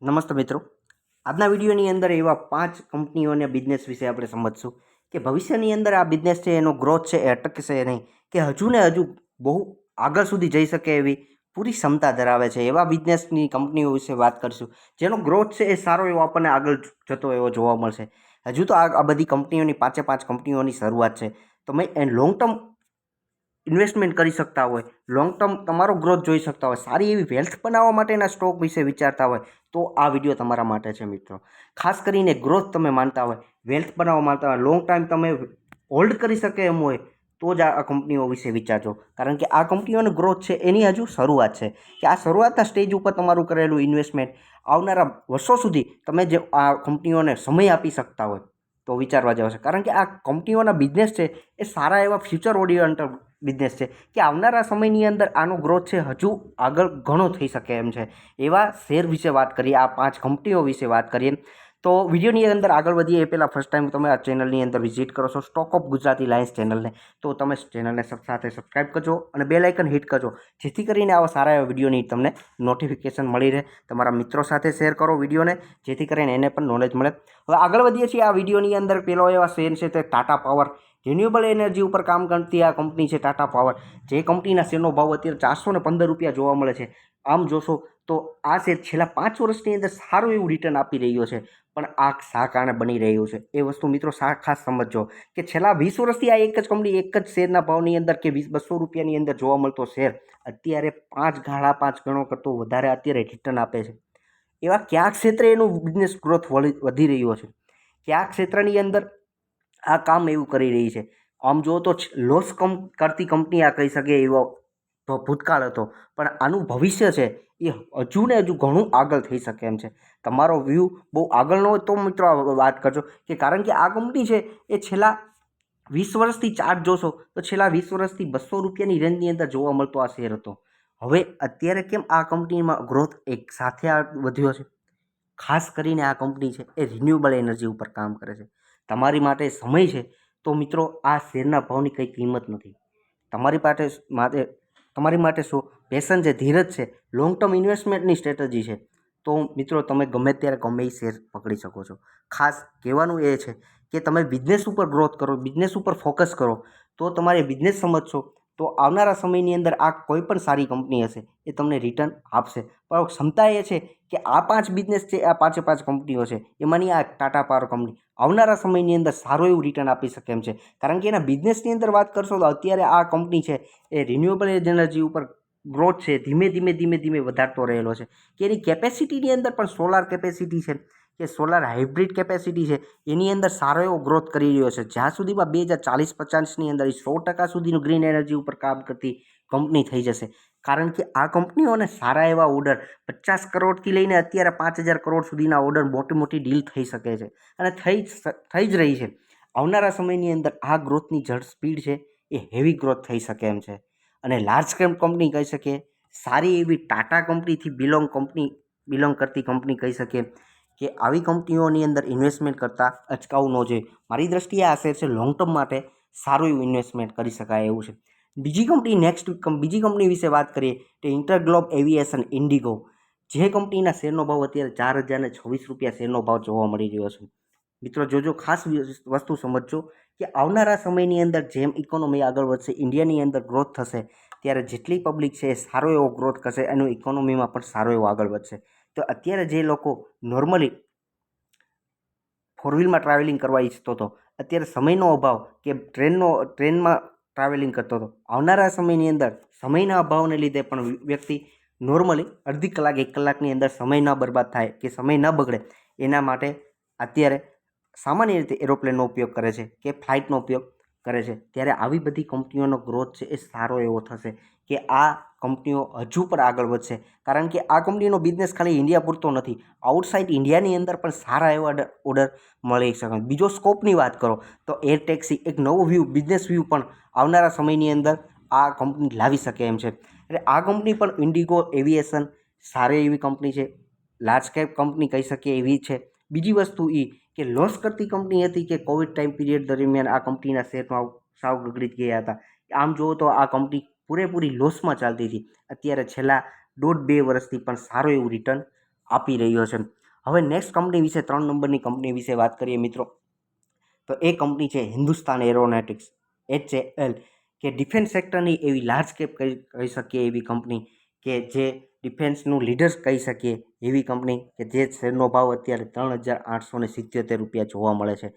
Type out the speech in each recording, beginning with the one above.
નમસ્તે મિત્રો, આજના વિડીયોની અંદર એવા 5 કંપનીઓને બિઝનેસ વિશે આપણે સમજશું કે ભવિષ્યની અંદર આ બિઝનેસ છે એનો ગ્રોથ છે એ અટકશે નહીં, કે હજુ ને હજુ બહુ આગળ સુધી જઈ શકે એવી પૂરી ક્ષમતા ધરાવે છે એવા બિઝનેસની કંપનીઓ વિશે વાત કરીશું, જેનો ગ્રોથ છે એ સારો એવો આપણને આગળ જતો એવો જોવા મળશે. હજુ તો આ બધી કંપનીઓની 5 કંપનીઓની શરૂઆત છે. તમે લોંગ ટર્મ ઇન્વેસ્ટમેન્ટ કરી શકતા હોય, લોંગ ટર્મ તમારો ગ્રોથ જોઈ શકતા હોય, સારી એવી વેલ્થ બનાવવા માટેના સ્ટોક વિશે વિચારતા હોય તો આ વિડીયો તમારા માટે છે મિત્રો. ખાસ કરીને ગ્રોથ તમે માનતા હોય, વેલ્થ બનાવવા માંગતા હોય, લોંગ ટાઈમ તમે હોલ્ડ કરી શકે એમ હોય તો જ આ કંપનીઓ વિશે વિચારજો. કારણ કે આ કંપનીઓનો ગ્રોથ છે એની હજુ શરૂઆત છે, કે આ શરૂઆતના સ્ટેજ ઉપર તમારું કરેલું ઇન્વેસ્ટમેન્ટ આવનારા વર્ષો સુધી તમે જે આ કંપનીઓને સમય આપી શકતા હોય તો વિચારવા જેવો છે. કારણ કે આ કંપનીઓના બિઝનેસ છે એ સારા એવા ફ્યુચર ઓરિયન્ટેડ બિઝનેસ છે, કે આવનારા સમયની અંદર આનો ગ્રોથ છે હજુ આગળ ઘણો થઈ શકે એમ છે. એવા શેર વિશે વાત કરીએ, આ 5 કંપનીઓ વિશે વાત કરીએ. તો વિડીયોની અંદર આગળ વધીએ એ પહેલાં ફર્સ્ટ ટાઈમ તમે આ ચેનલની અંદર વિઝિટ કરો છો સ્ટોક ઓફ ગુજરાતી લાયન્સ ચેનલને, તો તમે ચેનલને સાથે સબસ્ક્રાઈબ કરજો અને બેલ આઇકન હિટ કરજો, જેથી કરીને આવા સારા એવા વિડીયોની તમને નોટિફિકેશન મળી રહે. તમારા મિત્રો સાથે શેર કરો વિડીયોને, જેથી કરીને એને પણ નોલેજ મળે. હવે આગળ વધીએ છીએ. આ વિડીયોની અંદર પહેલો એવા શેર છે તે ટાટા પાવર, રિન્યુએબલ એનર્જી ઉપર કામ કરતી આ કંપની છે ટાટા પાવર, જે કંપનીના શેરનો ભાવ અત્યારે 415 રૂપિયા જોવા મળે છે. આમ જોશો તો આ શેર છેલ્લા 5 વર્ષની અંદર સારું એવું રિટર્ન આપી રહ્યો છે. પણ આ શા કારણે બની રહ્યું છે એ વસ્તુ મિત્રો ખાસ સમજજો, કે છેલ્લા 20 વર્ષથી આ એક જ કંપની એક જ શેરના ભાવની અંદર કે 200 રૂપિયાની અંદર જોવા મળતો શેર અત્યારે 5 ગણો કરતો વધારે અત્યારે રિટર્ન આપે છે. એવા કયા ક્ષેત્રે એનું બિઝનેસ ગ્રોથ વધી રહ્યો છે, કયા ક્ષેત્રની અંદર આ કામ એવું કરી રહી છે. આમ જુઓ તો લોસ કરતી કંપની આ કહી શકે એવો ભૂતકાળ હતો, પણ આનું ભવિષ્ય છે એ હજુ ને હજુ ઘણું આગળ થઈ શકે એમ છે. તમારો વ્યૂ બહુ આગળ ન હોય તો મિત્રો વાત કરજો, કે કારણ કે આ કંપની છે એ છેલ્લા 20 વર્ષથી ચાર્ટ જોશો તો છેલ્લા 20 વર્ષથી 200 રૂપિયાની રેન્જની અંદર જોવા મળતો આ શેર હતો. હવે અત્યારે કેમ આ કંપનીમાં ગ્રોથ એક સાથે વધ્યો છે? ખાસ કરીને આ કંપની છે એ રિન્યુએબલ એનર્જી ઉપર કામ કરે છે. તમારી માટે સમય છે તો મિત્રો આ શેરના ભાવની કંઈ કિંમત નથી. તમારી માટે શું પેશન છે, ધીરજ છે, લોંગ ટર્મ ઇન્વેસ્ટમેન્ટની સ્ટ્રેટેજી છે, તો મિત્રો તમે ગમે ત્યારે ગમે એ શેર પકડી શકો છો. ખાસ કહેવાનું એ છે કે તમે બિઝનેસ ઉપર ગ્રોથ કરો, બિઝનેસ ઉપર ફોકસ કરો, તો તમારે બિઝનેસ સમજશો તો આવનારા સમયની અંદર આ કોઈ પણ સારી કંપની હશે એ તમને રિટર્ન આપશે. પણ ક્ષમતા એ છે કે આ 5 બિઝનેસ છે, આ 5 કંપનીઓ છે, એમાંની આ ટાટા પાવર કંપની આવનારા સમયની અંદર સારું એવું રિટર્ન આપી શકે એમ છે. કારણ કે એના બિઝનેસની અંદર વાત કરશો તો અત્યારે આ કંપની છે એ રિન્યુએબલ એનર્જી ઉપર ગ્રોથ છે ધીમે ધીમે વધારતો રહેલો છે, કે એની કેપેસિટીની અંદર પણ સોલાર કેપેસિટી છે કે સોલાર હાઇબ્રિડ કેપેસિટી છે એની અંદર સારો એવો ગ્રોથ કરી રહ્યો છે. જ્યાં સુધીમાં 2040-50ની અંદર 100% સુધીનું ગ્રીન એનર્જી ઉપર કામ કરતી કંપની થઈ જશે. કારણ કે આ કંપનીઓને સારા એવા ઓર્ડર 50 કરોડથી લઈને અત્યારે 5,000 કરોડ સુધીના ઓર્ડર મોટી ડીલ થઈ શકે છે અને થઈ જ રહી છે. આવનારા સમયની અંદર આ ગ્રોથની સ્પીડ છે એ હેવી ગ્રોથ થઈ શકે એમ છે. અને લાર્જ કેપ કંપની કહી શકીએ, સારી એવી ટાટા કંપનીથી બિલોંગ કરતી કંપની કહી શકીએ, કે આવી કંપનીઓની અંદર ઇન્વેસ્ટમેન્ટ કરતાં અચકાવું ન જોઈએ. મારી દ્રષ્ટિએ આ શેર છે લોંગ ટર્મ માટે સારું એવું ઇન્વેસ્ટમેન્ટ કરી શકાય એવું છે. બીજી કંપની વિશે વાત કરીએ તો ઇન્ટરગ્લોબ એવિએશન ઇન્ડિગો, જે કંપનીના શેરનો ભાવ અત્યારે 4,026 રૂપિયા શેરનો ભાવ જોવા મળી રહ્યો છે. મિત્રો જોજો, ખાસ વસ્તુ સમજજો કે આવનારા સમયની અંદર જેમ ઇકોનોમી આગળ વધશે, ઇન્ડિયાની અંદર ગ્રોથ થશે, ત્યારે જેટલી પબ્લિક છે એ સારો એવો ગ્રોથ કરશે, એનું ઇકોનોમીમાં પણ સારો એવો આગળ વધશે. તો અત્યારે જે લોકો નોર્મલી 4 વ્હીલમાં ટ્રાવેલિંગ કરવા ઈચ્છતો હતો, અત્યારે સમયનો અભાવ કે ટ્રેનમાં ટ્રાવેલિંગ કરતો હતો, આવનારા સમયની અંદર સમયના અભાવને લીધે પણ વ્યક્તિ નોર્મલી અડધી કલાક 1 કલાકની અંદર સમય ન બરબાદ થાય કે સમય ન બગડે એના માટે અત્યારે સામાન્ય રીતે એરોપ્લેનનો ઉપયોગ કરે છે કે ફ્લાઇટનો ઉપયોગ કરે છે. ત્યારે આવી બધી કંપનીઓનો ગ્રોથ છે એ સારો એવો થશે, કે આ કંપનીઓ હજુ પણ આગળ વધશે. કારણ કે આ કંપનીનો બિઝનેસ ખાલી ઇન્ડિયા પૂરતો નથી, આઉટસાઇડ ઇન્ડિયાની અંદર પણ સારા એવા ઓર્ડર મળી શકે. બીજો સ્કોપની વાત કરો તો એર ટેક્સી એક નવો બિઝનેસ વ્યૂ પણ આવનારા સમયની અંદર આ કંપની લાવી શકે એમ છે. એટલે આ કંપની પણ ઇન્ડિગો એવિએશન સારી એવી કંપની છે, લાર્જ કેપ કંપની કહી શકીએ એવી છે. બીજી વસ્તુ એ કે લોસ કરતી કંપની હતી, કે કોવિડ ટાઈમ પીરિયડ દરમિયાન આ કંપનીના શેરમાં સાવ ગગડી ગયા હતા. આમ જુઓ તો આ કંપની પૂરેપૂરી લોસમાં ચાલતી હતી. અત્યારે છેલ્લા 1.5-2 વર્ષથી પણ સારું એવું રિટર્ન આપી રહ્યો છે. હવે નેક્સ્ટ કંપની વિશે 3 નંબરની કંપની વિશે વાત કરીએ મિત્રો, તો એ કંપની છે હિન્દુસ્તાન એરોનોટિક્સ HAL, કે ડિફેન્સ સેક્ટરની એવી લાર્જ કેપ કહી શકીએ એવી કંપની, કે જે ડિફેન્સનું લીડર્સ કહી શકીએ એવી કંપની, કે જે શેરનો ભાવ અત્યારે 3,877 જોવા મળે છે.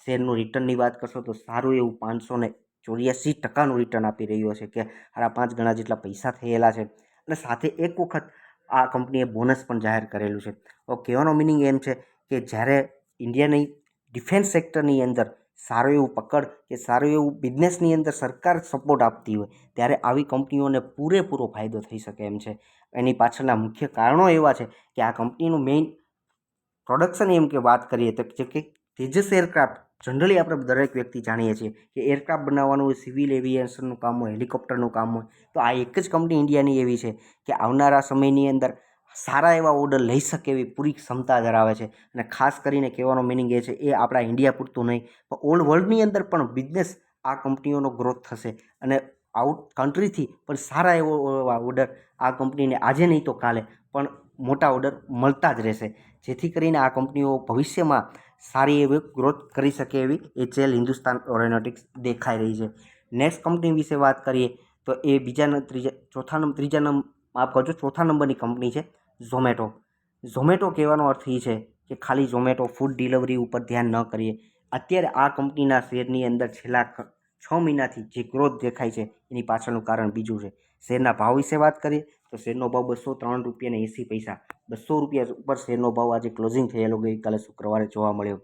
શેરનું રિટર્નની વાત કરશો તો સારું એવું 584% રિટર્ન આપી રહ્યો છે, કે 5 ગણા જેટલા પૈસા થયેલા છે. અને સાથે એક વખત આ કંપનીએ બોનસ પણ જાહેર કરેલું છે. તો કહેવાનો મિનિંગ એમ છે કે જ્યારે ઇન્ડિયાની ડિફેન્સ સેક્ટરની અંદર સારું એવું પકડ કે સારું એવું બિઝનેસની અંદર સરકાર સપોર્ટ આપતી હોય ત્યારે આવી કંપનીઓને પૂરેપૂરો ફાયદો થઈ શકે એમ છે. એની પાછળના મુખ્ય કારણો એવા છે કે આ કંપનીનું મેઇન પ્રોડક્શન એમ કે વાત કરીએ તો જે કે તેજસ એરક્રાફ્ટ, જનરલી આપણે દરેક વ્યક્તિ જાણીએ છીએ કે એરક્રાફ્ટ બનાવવાનું હોય, સિવિલ એવિએશનનું કામ હોય, હેલિકોપ્ટરનું કામ હોય, તો આ એક જ કંપની ઇન્ડિયાની એવી છે કે આવનારા સમયની અંદર સારા એવા ઓર્ડર લઈ શકે એવી પૂરી ક્ષમતા ધરાવે છે. અને ખાસ કરીને કહેવાનો મિનિંગ એ છે, એ આપણા ઇન્ડિયા પૂરતું નહીં પણ ઓલ વર્લ્ડની અંદર પણ બિઝનેસ આ કંપનીઓનો ગ્રોથ થશે અને આઉટ કન્ટ્રીથી પણ સારા એવો ઓર્ડર આ કંપનીને આજે નહીં તો કાલે પણ મોટા ઓર્ડર મળતા જ રહેશે, જેથી કરીને આ કંપનીઓ ભવિષ્યમાં સારી એવી ગ્રોથ કરી શકે એવી HAL હિન્દુસ્તાન એરોનોટિક્સ દેખાઈ રહી છે. નેક્સ્ટ કંપની વિશે વાત કરીએ તો એ ચોથા નંબરની કંપની છે ઝોમેટો. ઝોમેટો કહેવાનો અર્થ એ છે કે ખાલી ઝોમેટો ફૂડ ડિલિવરી ઉપર ધ્યાન ન કરીએ. અત્યારે આ કંપનીના શેરની અંદર છેલ્લા 6 મહિનાથી જે ગ્રોથ દેખાય છે એની પાછળનું કારણ બીજું છે. શેરના ભાવ વિશે વાત કરીએ તો શેરનો ભાવ ₹203.80, ₹200 ઉપર શેરનો ભાવ આજે ક્લોઝિંગ થયેલો ગઈકાલે શુક્રવારે જોવા મળ્યો.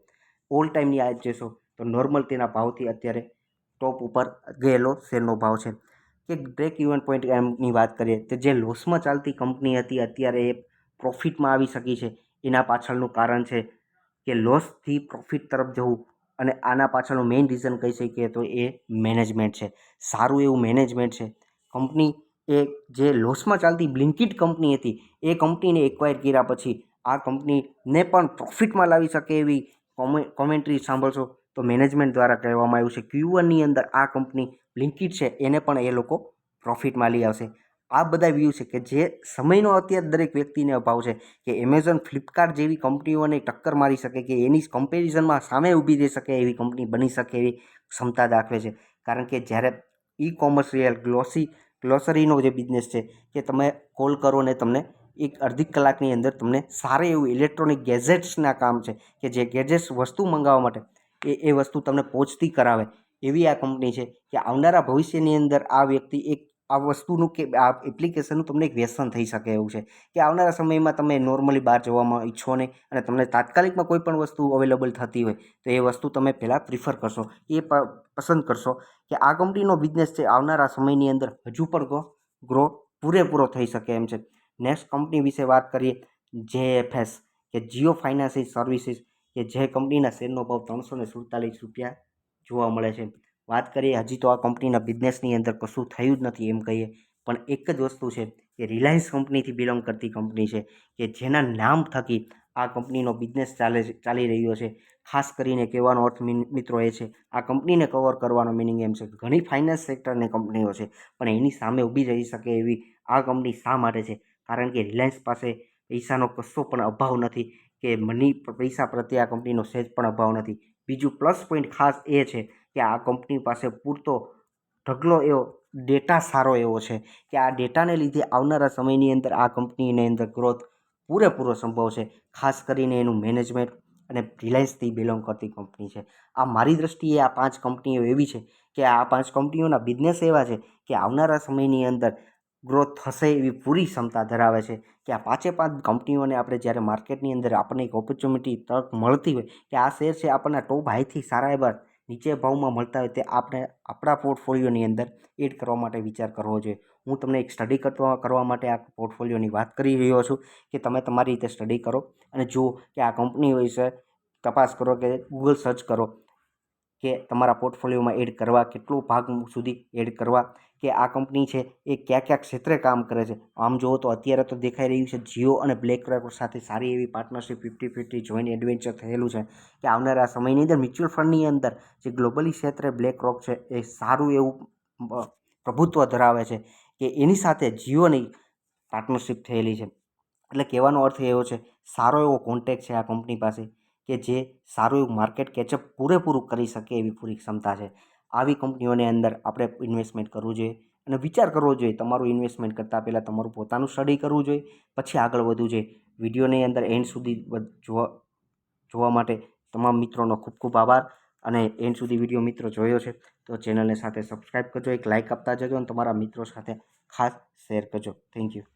ઓલ ટાઈમની આ જોશો તો નોર્મલ તેના ભાવથી અત્યારે ટોપ ઉપર ગયેલો શેરનો ભાવ છે. કે બ્રેક ઇવન પોઈન્ટ એમની વાત કરીએ તો જે લોસમાં ચાલતી કંપની હતી અત્યારે એ પ્રોફિટમાં આવી શકી છે. એના પાછળનું કારણ છે કે લોસથી પ્રોફિટ તરફ જવું, અને આના પાછળનું મેઇન રીઝન કહી શકીએ તો એ મેનેજમેન્ટ છે. સારું એવું મેનેજમેન્ટ છે. કંપની એ જે લોસમાં ચાલતી બ્લિંકિટ કંપની હતી એ કંપનીને એક્વાયર કર્યા પછી આ કંપનીને પણ પ્રોફિટમાં લાવી શકે એવી કોમેન્ટ્રી સાંભળશો તો મેનેજમેન્ટ દ્વારા કહેવામાં આવ્યું છે Q1ની અંદર આ કંપની બ્લિંકિટ છે એને પણ એ લોકો પ્રોફિટમાં લઈ આવશે. આ બધા વ્યૂ છે કે જે સમયનો અત્યારે દરેક વ્યક્તિને અભાવ છે કે એમેઝોન, ફ્લિપકાર્ટ જેવી કંપનીઓને ટક્કર મારી શકે, કે એની કમ્પેરિઝનમાં સામે ઊભી રહી શકે એવી કંપની બની શકે એવી ક્ષમતા દાખવે છે. કારણ કે જ્યારે કોમર્શિયલ ગ્લોસરીનો જે બિઝનેસ છે કે તમે કોલ કરો ને તમને એક અડધી કલાકની અંદર તમને સારું એવું ઇલેક્ટ્રોનિક ગેજેટ્સના કામ છે કે જે ગેજેટ્સ વસ્તુ મંગાવવા માટે એ વસ્તુ તમને પહોંચતી કરાવે એવી આ કંપની છે. કે આવનારા ભવિષ્યની અંદર આ વ્યક્તિ આ વસ્તુનું કે આ એપ્લિકેશનનું તમને એક વ્યસન થઈ શકે એવું છે કે આવનારા સમયમાં તમે નોર્મલી બહાર જવામાં ઈચ્છો નહીં અને તમને તાત્કાલિકમાં કોઈ પણ વસ્તુ અવેલેબલ થતી હોય તો એ વસ્તુ તમે પહેલાં પ્રિફર કરશો, એ પસંદ કરશો કે આ કંપનીનો બિઝનેસ છે આવનારા સમયની અંદર હજુ પણ ગ્રો પૂરેપૂરો થઈ શકે એમ છે. નેક્સ્ટ કંપની વિશે વાત કરીએ JFS, કે જીઓ ફાઇનાન્સિયલ સર્વિસીસ, કે જે કંપનીના શેરનો ભાવ ₹347 જોવા મળે છે. વાત કરીએ હજી તો આ કંપનીના બિઝનેસની અંદર કશું થયું જ નથી એમ કહીએ, પણ એક જ વસ્તુ છે કે રિલાયન્સ કંપનીથી બિલોંગ કરતી કંપની છે કે જેના નામ થકી આ કંપનીનો બિઝનેસ ચાલી રહ્યો છે. ખાસ કરીને કહેવાનો અર્થ મિત્રો એ છે, આ કંપનીને કવર કરવાનો મિનિંગ એમ છે કે ઘણી ફાઇનાન્સ સેક્ટરની કંપનીઓ છે પણ એની સામે ઊભી રહી શકે એવી આ કંપની શા માટે છે? કારણ કે રિલાયન્સ પાસે પૈસાનો કશો પણ અભાવ નથી, કે પૈસા પ્રત્યે આ કંપનીનો સહેજ પણ અભાવ નથી. બીજું પ્લસ પોઈન્ટ ખાસ એ છે કે આ કંપની પાસે પૂરતો ઢગલો એવો ડેટા સારો એવો છે કે આ ડેટાને લીધે આવનારા સમયની અંદર આ કંપનીની અંદર ગ્રોથ પૂરેપૂરો સંભવ છે. ખાસ કરીને એનું મેનેજમેન્ટ અને રિલાયન્સથી બિલોંગ કરતી કંપની છે. આ મારી દ્રષ્ટિએ આ 5 કંપનીઓ એવી છે કે આ 5 કંપનીઓના બિઝનેસ એવા છે કે આવનારા સમયની અંદર ગ્રોથ થશે એવી પૂરી ક્ષમતા ધરાવે છે. કે આ 5 કંપનીઓને આપણે જ્યારે માર્કેટની અંદર આપણને એક ઓપોર્ચ્યુનિટી તક મળતી હોય કે આ શેર છે આપણને ટોપ હાઈથી સારા એવા નીચે ભાવમાં મળતા હોય તે આપણે આપણા પોર્ટફોલિયોની અંદર એડ કરવા માટે વિચાર કરવો જોઈએ. હું તમને એક સ્ટડી કરવા માટે આ પોર્ટફોલિયોની વાત કરી રહ્યો છું કે તમે તમારી રીતે સ્ટડી કરો અને જુઓ કે આ કંપની વિશે તપાસ કરો, કે ગૂગલ સર્ચ કરો કે તમારા પોર્ટફોલિયોમાં એડ કરવા, કેટલો ભાગ સુધી એડ કરવા, કે આ કંપની છે એ કયા ક્ષેત્રે કામ કરે છે. આમ જુઓ તો અત્યારે તો દેખાઈ રહ્યું છે જીઓ અને બ્લેકરોક સાથે સારી એવી પાર્ટનરશિપ 50-50 જોઈન્ટ એડવેન્ચર થયેલું છે કે આવનારા સમયની અંદર મ્યુચ્યુઅલ ફંડની અંદર જે ગ્લોબલી ક્ષેત્રે બ્લેકરોક છે એ સારું એવું પ્રભુત્વ ધરાવે છે કે એની સાથે જીઓની પાર્ટનરશિપ થયેલી છે. એટલે કહેવાનો અર્થ એવો છે સારો એવો કોન્ટેક્ટ છે આ કંપની પાસે કે જે સારું એવું માર્કેટ કેચઅપ પૂરેપૂરું કરી શકે એવી પૂરી ક્ષમતા છે. આવી કંપનીઓની અંદર આપણે ઇન્વેસ્ટમેન્ટ કરવું જોઈએ અને વિચાર કરવો જોઈએ. તમારું ઇન્વેસ્ટમેન્ટ કરતાં પહેલાં તમારું પોતાનું સ્ટડી કરવું જોઈએ, પછી આગળ વધવું જોઈએ. વિડીયોની અંદર એન્ડ સુધી જોવા માટે તમામ મિત્રોનો ખૂબ ખૂબ આભાર. અને એન્ડ સુધી વિડીયો મિત્રો જોયો છે તો ચેનલને સાથે સબસ્ક્રાઈબ કરજો, એક લાઇક આપતા જજો અને તમારા મિત્રો સાથે ખાસ શેર કરજો. Thank you.